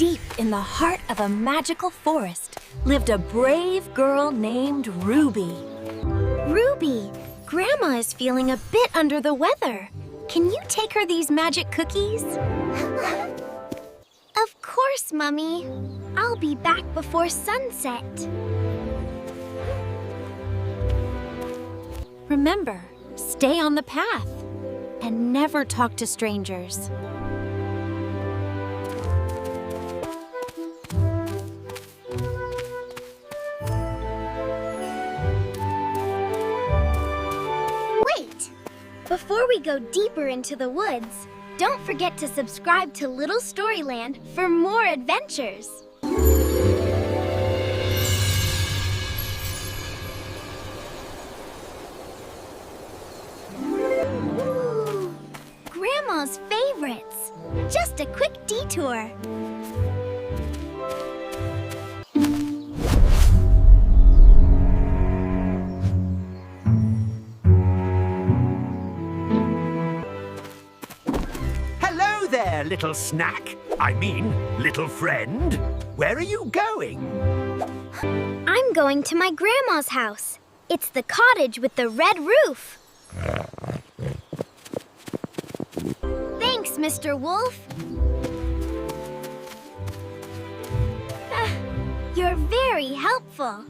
Deep in the heart of a magical forest lived a brave girl named Ruby. Ruby, Grandma is feeling a bit under the weather. Can you take her these magic cookies? Of course, Mummy. I'll be back before sunset. Remember, stay on the path and never talk to strangers. Wait! Before we go deeper into the woods, don't forget to subscribe to Little Storyland for more adventures. Ooh, Grandma's favorites. Just a quick detour. Hello there, little snack. I mean, little friend. Where are you going? I'm going to my grandma's house. It's the cottage with the red roof. Thanks, Mr. Wolf. You're very helpful.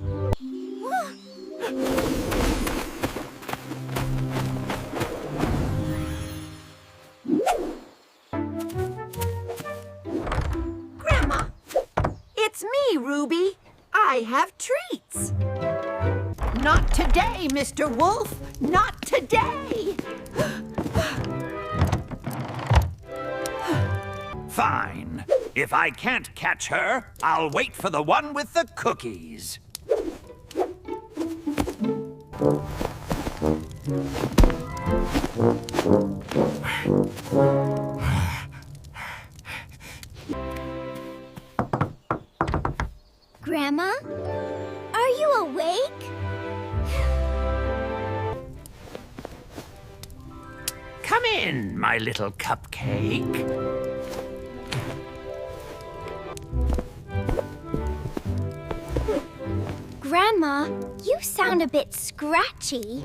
Grandma, it's me, Ruby. I have treats. Not today, Mr. Wolf. Not today. Fine. If I can't catch her, I'll wait for the one with the cookies. Grandma, are you awake? Come in, my little cupcake. Grandma, you sound a bit scratchy.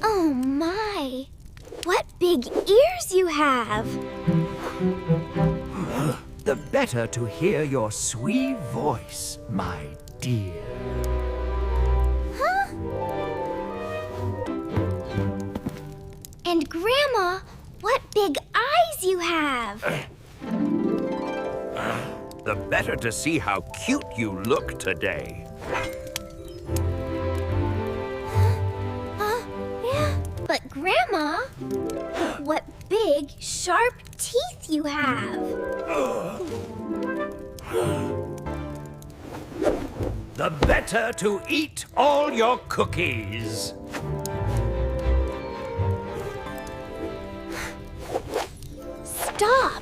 Oh my! What big ears you have! The better to hear your sweet voice, my dear. Huh? And Grandma, what big eyes you have! The better to see how cute you look today. Yeah. But Grandma, what big, sharp teeth you have! The better to eat all your cookies. Stop!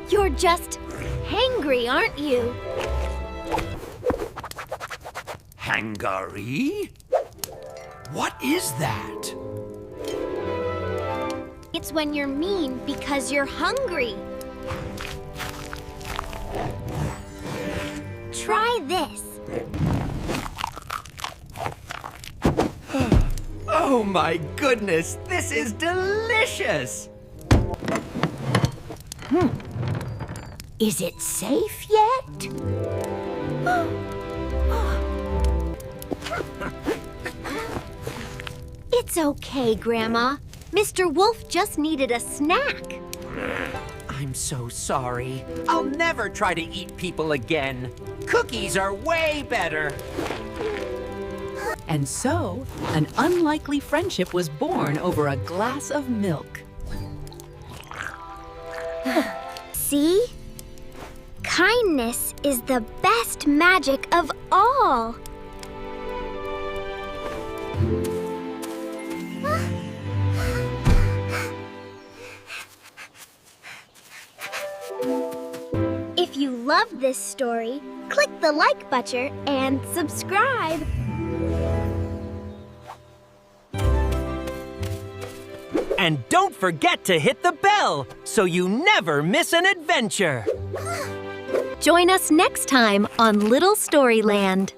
You're just hangry, aren't you? Hungary? What is that? It's when you're mean because you're hungry. Try this. Oh my goodness, this is delicious! Is it safe yet? It's okay, Grandma. Mr. Wolf just needed a snack. I'm so sorry. I'll never try to eat people again. Cookies are way better. And so, an unlikely friendship was born over a glass of milk. See? Kindness is the best magic of all. If you love this story, click the like button and subscribe. And don't forget to hit the bell so you never miss an adventure. Join us next time on Little Storyland.